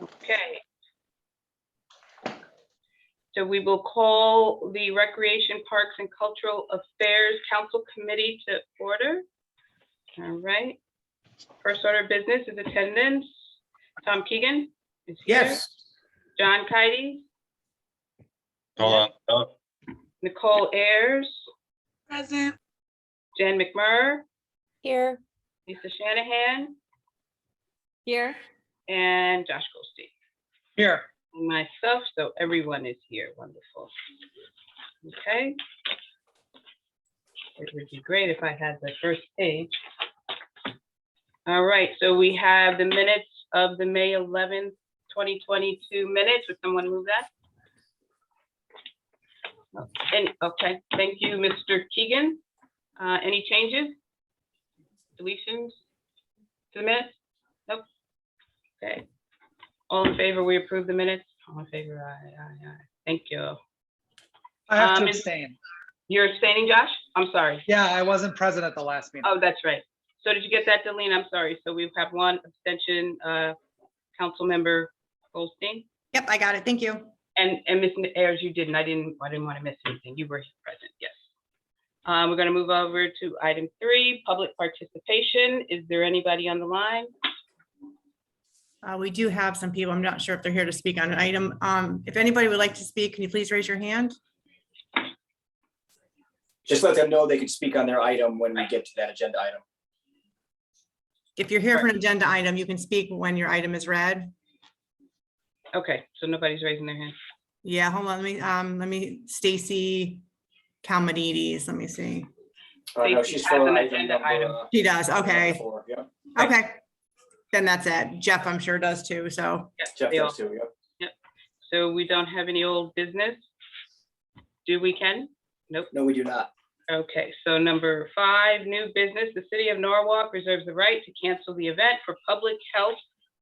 Okay. So we will call the Recreation, Parks, and Cultural Affairs Council Committee to order. All right. First order of business is attendance. Tom Keegan is here. Yes. John Kites, Hold on. Oh, Nicole Ayers, Present. Jen McMurray, Here. Lisa Shanahan, Here. and Josh Goldstein. Here. And myself, so everyone is here. Wonderful. Okay. It would be great if I had the first page. All right, so we have the minutes of the May 11th, 2022 minutes. Would someone move that? And okay, thank you, Mr. Keegan. Any changes? Deletions to the minutes? Nope. Okay. All in favor, we approve the minutes? All in favor, aye. Thank you. I have to Um, abstain. You're abstaining, Josh? I'm sorry. Yeah, I wasn't present at the last meeting. Oh, that's right. So did you get that, Delene? I'm sorry. So we have one abstention, Councilmember Goldstein. Yep, I got it. Thank you. And Ms. Ayers, you didn't. I didn't want to miss anything. You were present, yes. We're going to move over to item 3, public participation. Is there anybody on the line? We do have some people. I'm not sure if they're here to speak on an item. If anybody would like to speak, can you please raise your hand? Just let them know they can speak on their item when we get to that agenda item. If you're here for an agenda item, you can speak when your item is read. Okay, so nobody's raising their hand. Yeah, hold on. Let me, Stacy Calmadides, let me see. No, Stacy she's has for an item agenda number, item. She does, okay, 4, yeah. okay. Then that's it. Jeff, I'm sure does too, so. Yes, Jeff they all- does too, yeah. So we don't have any old business? Do we, Ken? Nope. No, we do not. Okay, so number 5, new business. The city of Norwalk reserves the right to cancel the event for public health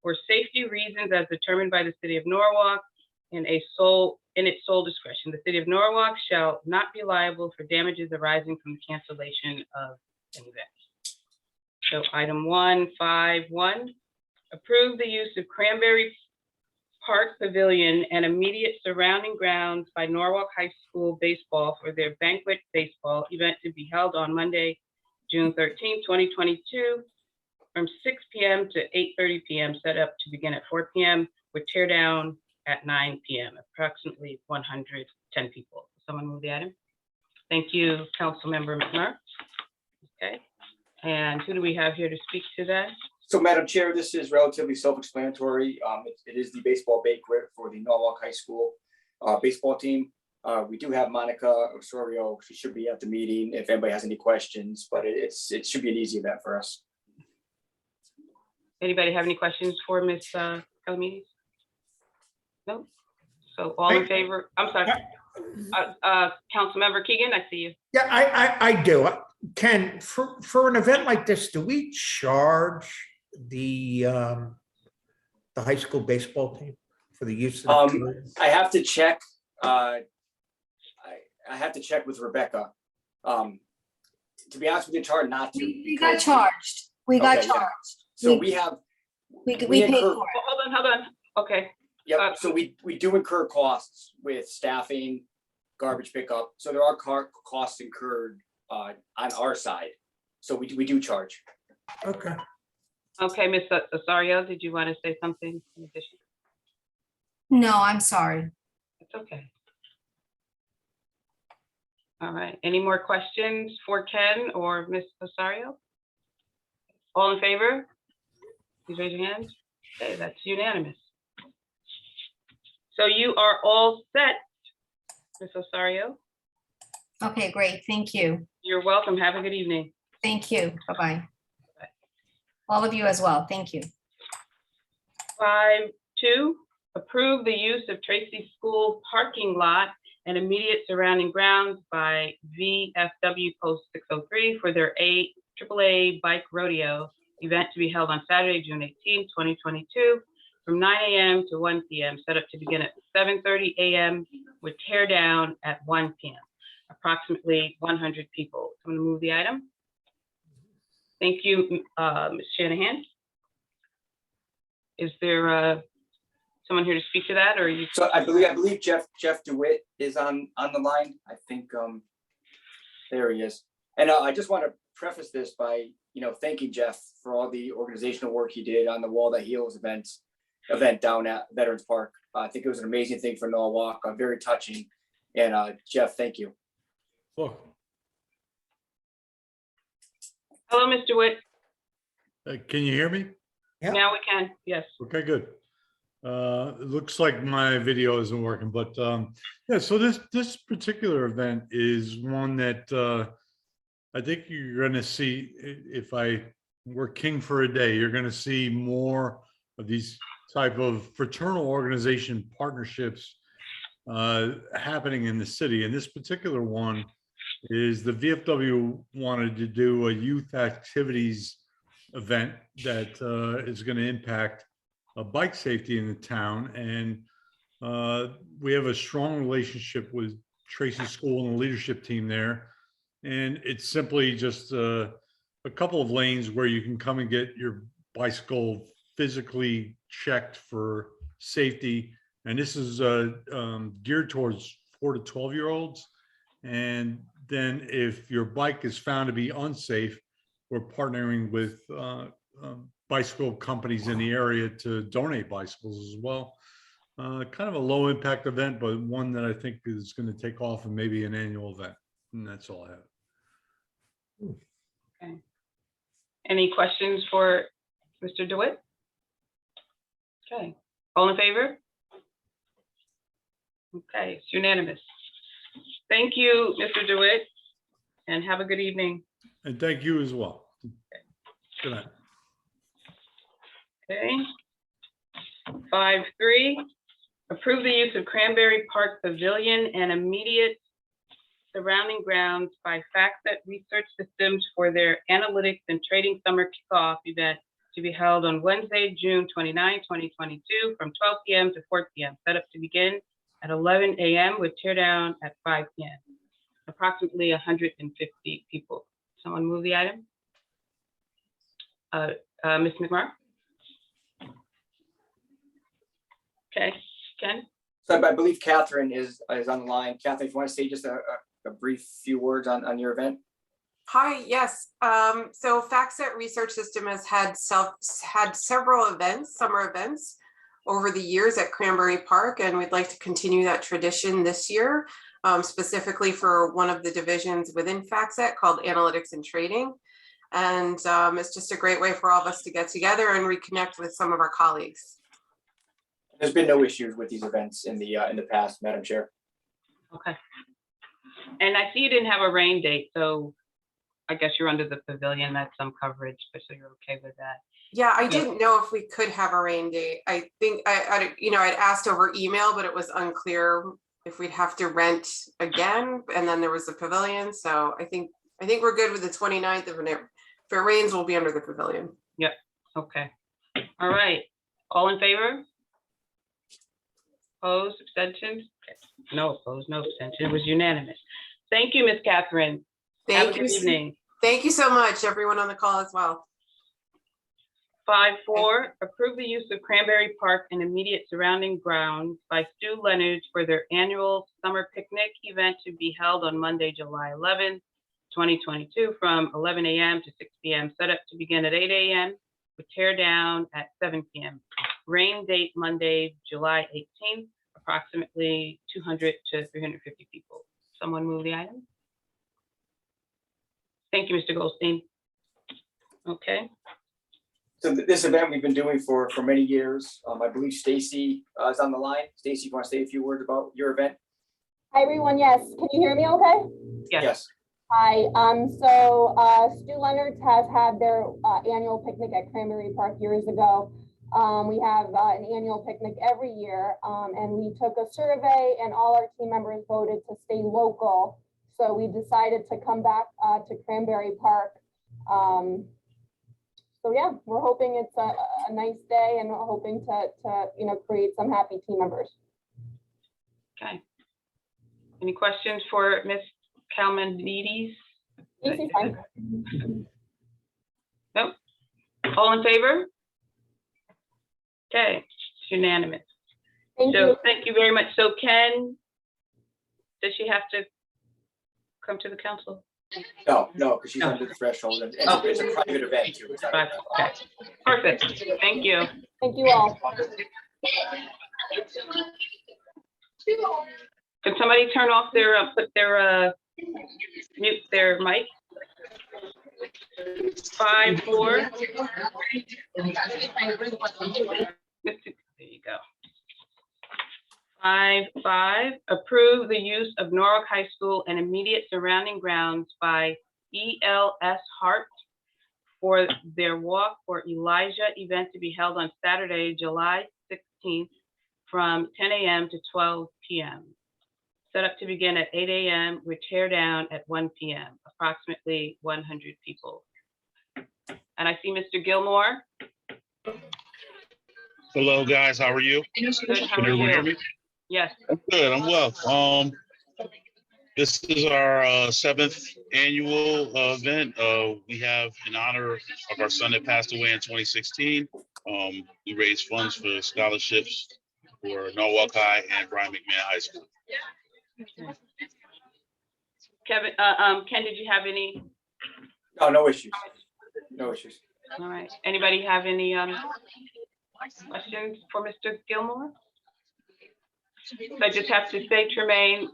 or safety reasons as determined by the city of Norwalk in its sole discretion. The city of Norwalk shall not be liable for damages arising from the cancellation of an event. So item 1.5.1, approve the use of Cranberry Park Pavilion and immediate surrounding grounds by Norwalk High School baseball for their banquet baseball event to be held on Monday, June 13, 2022, from 6 p.m. to 8:30 p.m., set up to begin at 4 p.m. with tear down at 9 p.m., approximately 110 people. Someone move the item. Thank you, Councilmember McMurray. Okay, and who do we have here to speak to that? So Madam Chair, this is relatively self-explanatory. It is the baseball banquet for the Norwalk High School baseball team. We do have Monica Osorio. She should be at the meeting if anybody has any questions, but it should be an easy event for us. Anybody have any questions for Ms. Calamides? No? So all in favor? I'm sorry. Councilmember Keegan, I see you. Yeah, I do. Ken, for an event like this, do we charge the high school baseball team for the use of the field? I have to check. I have to check with Rebecca. To be honest with you, Char, not to. We got charged. We got Okay, yeah. charged. So we- we have. We we paid incur- for it. Hold on. Okay, Yep, so we do incur costs with staffing, garbage pickup. So there are costs incurred on our side. So we do charge. Okay. okay, Ms. Osorio, did you want to say something in addition? No, I'm sorry. It's okay. All right, any more questions for Ken or Ms. Osorio? All in favor? Please raise your hand. Okay, that's unanimous. So you are all set, Ms. Osorio. Okay, great. Thank you. You're welcome. Have a good evening. Thank you. Bye-bye. All of you as well. Thank you. 5.2, approve the use of Tracy School parking lot and immediate surrounding grounds by VFW Post 603 for their AAA Bike Rodeo event to be held on Saturday, June 18, 2022, from 9 a.m. to 1 p.m., set up to begin at 7:30 a.m. with tear down at 1 p.m. Approximately 100 people. I'm going to move the item. Thank you, Ms. Shanahan. Is there a someone here to speak to that, or you? So I believe Jeff DeWitt is on the line. I think, there he is. And I just want to preface this by, thanking Jeff for all the organizational work he did on the Wall That Heals event down at Veterans Park. I think it was an amazing thing for Norwalk, very touching. And Jeff, thank you. Look, Hello, Mr. Witt. can you hear me? Yeah. Now we can, yes. Okay, good. It looks like my video isn't working, but yeah, so this particular event is one that I think you're going to see, if I were king for a day, you're going to see more of these type of fraternal organization partnerships happening in the city. And this particular one is the VFW wanted to do a youth activities event that is going to impact bike safety in the town. And we have a strong relationship with Tracy School and the leadership team there. And it's simply just a couple of lanes where you can come and get your bicycle physically checked for safety. And this is geared towards 4 to 12-year-olds. And then if your bike is found to be unsafe, we're partnering with bicycle companies in the area to donate bicycles as well. Kind of a low impact event, but one that I think is going to take off and maybe an annual event. And that's all I have. Okay. Any questions for Mr. DeWitt? Okay, all in favor? Okay, it's unanimous. Thank you, Mr. DeWitt, and have a good evening. And thank you as well. Good night. Okay. 5.3, approve the use of Cranberry Park Pavilion and immediate surrounding grounds by FactSet Research Systems for their Analytics and Trading Summer Kickoff event to be held on Wednesday, June 29, 2022, from 12 p.m. to 4 p.m. Set up to begin at 11 a.m. with tear down at 5 p.m. Approximately 150 people. Someone move the item? Ms. McMark? Okay, Ken? So I believe Catherine is on the line. Catherine, if you want to say just a brief few words on your event. Hi, yes. So FactSet Research System has had several events, summer events over the years at Cranberry Park, and we'd like to continue that tradition this year, specifically for one of the divisions within FactSet called Analytics and Trading. And it's just a great way for all of us to get together and reconnect with some of our colleagues. There's been no issues with these events in the past, Madam Chair. Okay. And I see you didn't have a rain date, so I guess you're under the pavilion, that's some coverage, but so you're okay with that. Yeah, I didn't know if we could have a rain date. I think I'd asked over email, but it was unclear if we'd have to rent again. And then there was a pavilion. So I think we're good with the 29th. If it rains, we'll be under the pavilion. Yep, okay. All right, all in favor? Opposed, abstentions? Okay. No opposed, no abstention, it was unanimous. Thank you, Ms. Catherine. Have a good evening. Thank you so much, everyone on the call as well. 5.4, approve the use of Cranberry Park and immediate surrounding grounds by Stu Leonard for their annual summer picnic event to be held on Monday, July 11th, 2022, from 11 a.m. to 6 p.m. Set up to begin at 8 a.m. with tear down at 7 p.m. Rain date Monday, July 18th, approximately 200 to 350 people. Someone move the item. Thank you, Mr. Goldstein. Okay. So this event we've been doing for many years. I believe Stacy is on the line. Stacy, you want to say a few words about your event? Hi, everyone. Yes. Can you hear me okay? Yes. Hi. So Stu Leonard's has had their annual picnic at Cranberry Park years ago. We have an annual picnic every year, and we took a survey and all our team members voted to stay local. So we decided to come back to Cranberry Park. So yeah, we're hoping it's a nice day and we're hoping to create some happy team members. Okay. Any questions for Ms. Kalmanides? Easy, fine. Nope. All in favor? Okay, it's unanimous. Thank So you. thank you very much. So Ken, does she have to come to the council? No, because she's under the threshold and it's a private event too. It's not- Right, okay. Perfect. Thank you. Thank you all. Can somebody turn off their, mute their mic? 5-4. There you go. 5-5, approve the use of Norwalk High School and immediate surrounding grounds by ELS Hart for their Walk for Elijah event to be held on Saturday, July 16th from 10 a.m. to 12 p.m. Set up to begin at 8 a.m. with tear down at 1 p.m. Approximately 100 people. And I see Mr. Gilmore. Hello, guys. How are you? Good, how Can are everyone hear you? me? Yes, I'm good. I'm well. This is our 7th annual event. We have in honor of our son that passed away in 2016. We raised funds for scholarships for Norwalk High and Brian McMahon High School. Kevin, Ken, did you have any? No issues. No issues. All right, anybody have any questions for Mr. Gilmore? So I just have to say, Tremaine,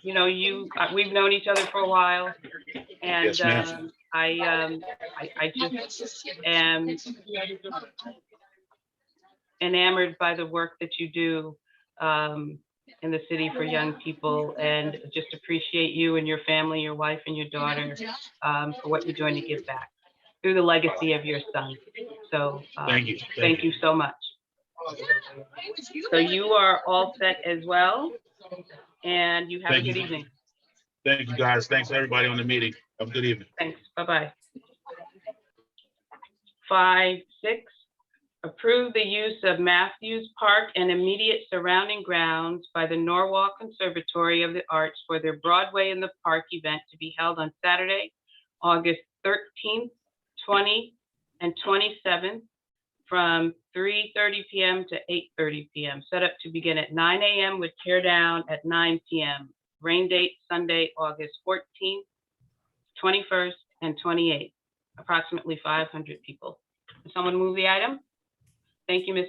you know, we've known each other for a while, and Yes, ma'am. I just am enamored by the work that you do in the city for young people, and just appreciate you and your family, your wife and your daughter, for what you're doing to give back through the legacy of your son. So Thank you. thank you so much. So you are all set as well, and you have a Thank good you. evening. Thank you, guys. Thanks everybody on the meeting. Have a good evening. Thanks, bye-bye. 5-6, approve the use of Matthews Park and immediate surrounding grounds by the Norwalk Conservatory of the Arts for their Broadway in the Park event to be held on Saturday, August 13th, 20th, and 27th from 3:30 p.m. to 8:30 p.m. Set up to begin at 9 a.m. with tear down at 9 p.m. Rain date Sunday, August 14th, 21st, and 28th. Approximately 500 people. Can someone move the item? Thank you, Ms.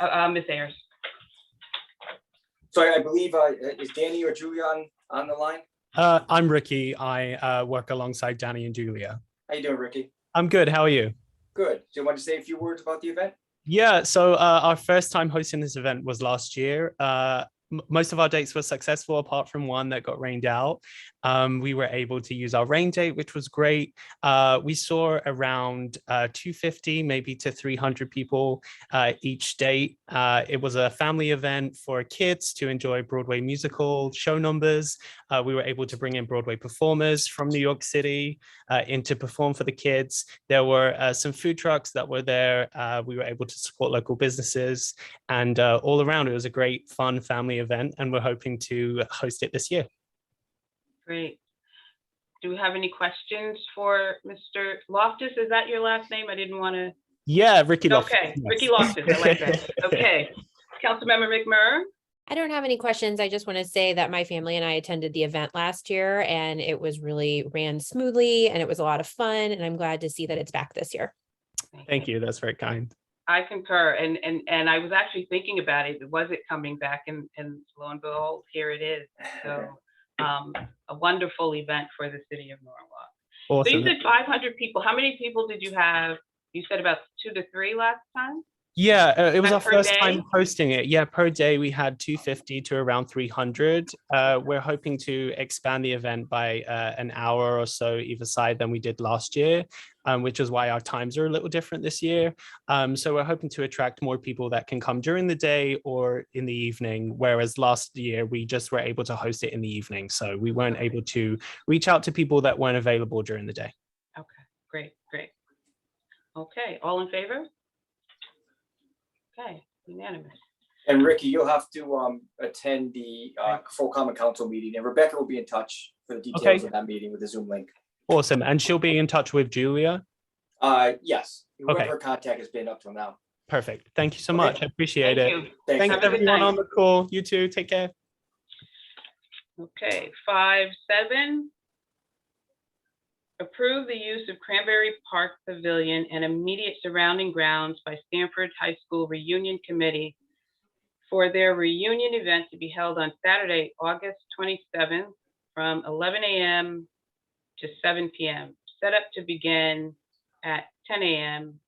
Ayers. So I believe, is Danny or Julia on the line? I'm Ricky. I work alongside Danny and Julia. How you doing, Ricky? I'm good. How are you? Good. Do you want to say a few words about the event? Yeah, so our first time hosting this event was last year. Most of our dates were successful apart from one that got rained out. We were able to use our rain date, which was great. We saw around 250, maybe to 300 people each date. It was a family event for kids to enjoy Broadway musical show numbers. We were able to bring in Broadway performers from New York City in to perform for the kids. There were some food trucks that were there. We were able to support local businesses, and all around it was a great, fun family event, and we're hoping to host it this year. Great. Do we have any questions for Mr. Loftus? Is that your last name? I didn't want to. Yeah, Ricky Loftus. Okay, Ricky Loftus, I like that. Okay. Councilmember McMurray? I don't have any questions. I just want to say that my family and I attended the event last year and it was really ran smoothly and it was a lot of fun. And I'm glad to see that it's back this year. Thank you. That's very kind. I concur. And I was actually thinking about it. Was it coming back? And lo and behold, here it is. So a wonderful event for the city of Norwalk. Awesome. So you said 500 people. How many people did you have? You said about 2 to 3 last time? Yeah, it was That our per first day? time hosting it. Yeah, per day we had 250 to around 300. We're hoping to expand the event by an hour or so either side than we did last year, which is why our times are a little different this year. So we're hoping to attract more people that can come during the day or in the evening, whereas last year we just were able to host it in the evening. So we weren't able to reach out to people that weren't available during the day. Okay, great, great. Okay, all in favor? Okay, unanimous. And Ricky, you'll have to attend the full common council meeting, and Rebecca will be in touch for the details Okay. of that meeting with the Zoom link. Awesome. And she'll be in touch with Julia. Yes, whoever Okay. her contact has been up till now. Perfect. Thank you so Okay. much. I appreciate Thank it. you. Thanks. Thanks Have a good everyone night. on the call. You too. Take care. Okay, 5.7. Approve the use of Cranberry Park Pavilion and immediate surrounding grounds by Stanford High School Reunion Committee for their reunion event to be held on Saturday, August 27th from 11 a.m. to 7 p.m. Set up to begin at 10 a.m.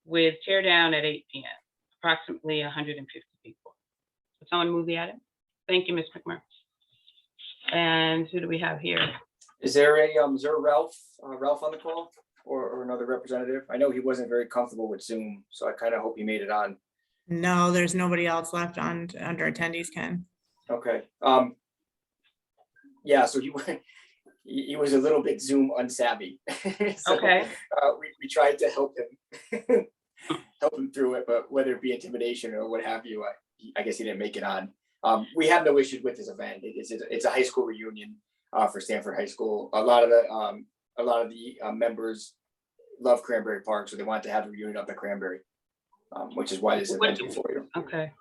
with tear down at 8 p.m. Approximately 150 people. Would someone move the item? Thank you, Ms. McMurray. And who do we have here? Is there Ralph on the call or another representative? I know he wasn't very comfortable with Zoom, so I kind of hope he made it on. No, there's nobody else left on under attendees, Ken. Okay. Yeah, so he was a little bit Zoom unsavvy. So, Okay. we tried to help him help him through it, but whether it be intimidation or what have you, I guess he didn't make it on. We have no issues with this event. It's a high school reunion for Stanford High School. A lot of the members love Cranberry Park, so they want to have the reunion up at Cranberry, which is why this event is for you. Okay.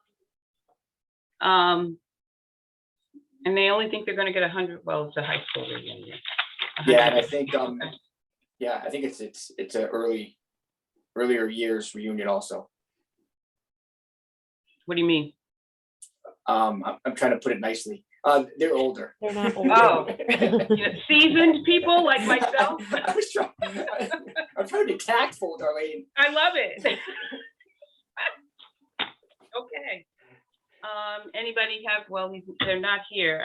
And they only think they're gonna get 100, well, it's a high school reunion. Yeah, and I think Okay. yeah, I think it's an earlier years reunion also. What do you mean? I'm trying to put it nicely. They're older. They're not Oh, seasoned people like myself? I'm trying to be tactful, Darlene. I love it. Okay. Anybody have, well, they're not here.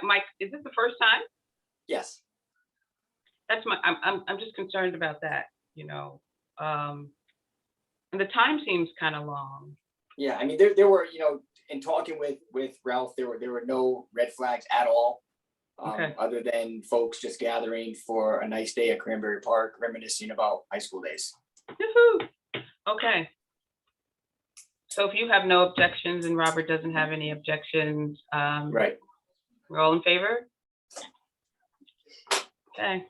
Mike, is this the first time? Yes. That's I'm just concerned about that, and the time seems kind of long. Yeah, I mean, there were, in talking with Ralph, there were no red flags at all. Okay. Other than folks just gathering for a nice day at Cranberry Park, reminiscing about high school days. Woohoo! Okay. So if you have no objections and Robert doesn't have any objections, Right. we're all in favor? Okay.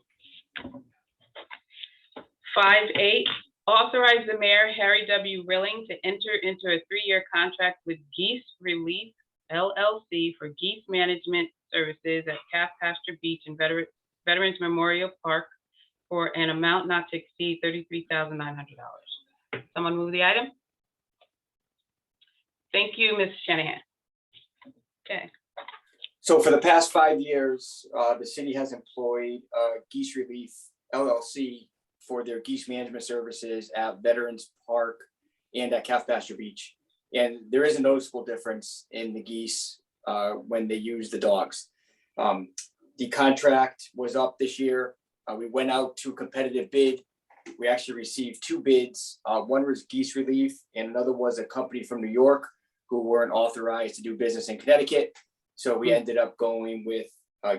5.8, authorize the mayor, Harry W. Rilling, to enter into a 3-year contract with Geese Relief LLC for geese management services at Calf Pasture Beach and Veterans Memorial Park for an amount not to exceed $33,900. Someone move the item? Thank you, Ms. Shanahan. Okay. So for the past 5 years, the city has employed Geese Relief LLC for their geese management services at Veterans Park and at Calf Pasture Beach. And there is a noticeable difference in the geese when they use the dogs. The contract was up this year. We went out to a competitive bid. We actually received 2 bids. One was Geese Relief and another was a company from New York who weren't authorized to do business in Connecticut. So we ended up going with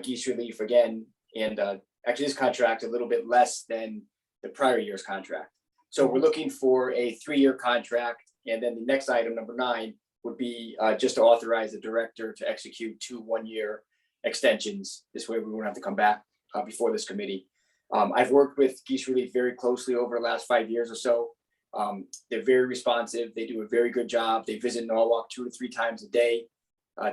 Geese Relief again. And actually this contract a little bit less than the prior year's contract. So we're looking for a 3-year contract. And then the next item, number 9, would be just to authorize the director to execute 2 one-year extensions. This way we won't have to come back before this committee. I've worked with Geese Relief very closely over the last 5 years or so. They're very responsive. They do a very good job. They visit Norwalk 2 or 3 times a day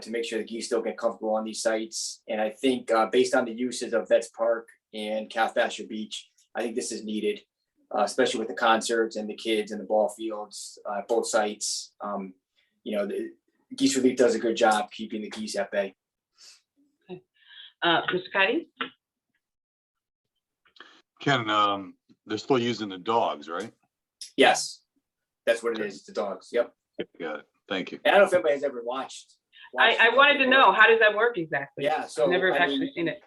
to make sure the geese still get comfortable on these sites. And I think based on the uses of Vets Park and Calf Pasture Beach, I think this is needed, especially with the concerts and the kids and the ball fields, both sites. The Geese Relief does a good job keeping the geese at bay. Mr. Cuddy? Ken, they're still using the dogs, right? Yes, that's what it is. It's the dogs. Yep. Got it. Thank you. And I don't know if anybody has ever watched. I wanted to know, how does that work exactly? Yeah, so I've never I actually mean, seen it.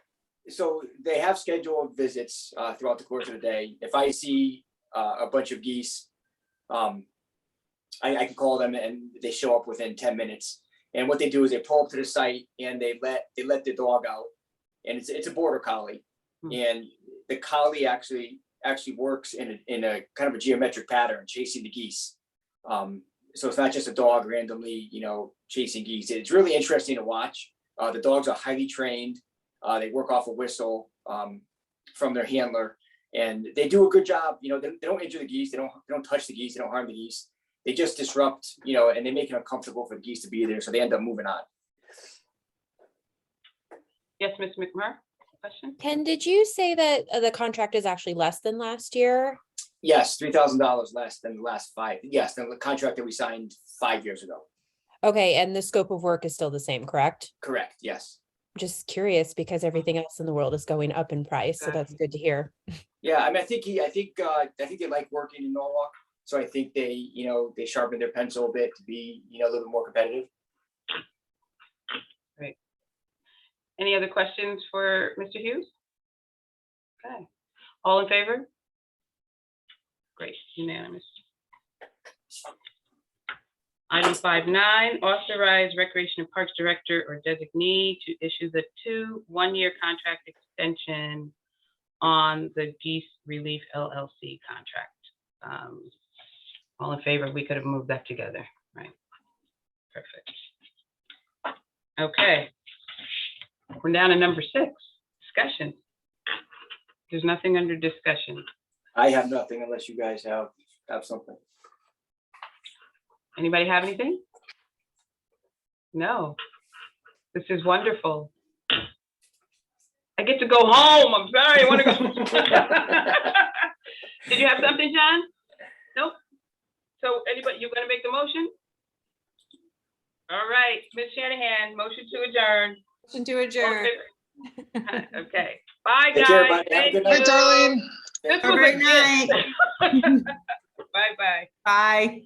So they have scheduled visits throughout the course of the day. If I see a bunch of geese, I can call them and they show up within 10 minutes. And what they do is they pull up to the site and they let the dog out. And it's a border collie. And the collie actually works in a kind of a geometric pattern, chasing the geese. So it's not just a dog randomly, chasing geese. It's really interesting to watch. The dogs are highly trained. They work off a whistle from their handler, and they do a good job. They don't injure the geese. They don't touch the geese. They don't harm the geese. they just disrupt, you know, and they make it uncomfortable for the geese to be there, so they end up moving on. Yes, Ms. McMurray, question? Ken, did you say that the contract is actually less than last year? Yes, $3,000 less than the last 5. Yes, than the contract that we signed 5 years ago. Okay, and the scope of work is still the same, correct? Correct, yes. Just curious because everything else in the world is going up in price, so that's good to hear. Yeah, I mean, I think they like working in Norwalk. So I think they, you know, they sharpen their pencil a bit to be, you know, a little bit more competitive. Great. Any other questions for Mr. Hughes? Okay. All in favor? Great, unanimous. Item 5.9, authorize Recreation and Parks Director or designee to issue the 2 one-year contract extension on the Geese Relief LLC contract. All in favor, we could have moved that together, right? Perfect. Okay. We're down to number 6, discussion. There's nothing under discussion. I have nothing unless you guys have something. Anybody have anything? No. This is wonderful. I get to go home. I'm sorry, I want to go. Did you have something, John? Nope. So anybody, you gonna make the motion? All right, Ms. Shanahan, motion to adjourn. Motion to adjourn. Okay, bye, Take care, guys. everybody. Have a Thank good night. you. Darlene. This Have a was great a gift. night. Bye-bye. Bye.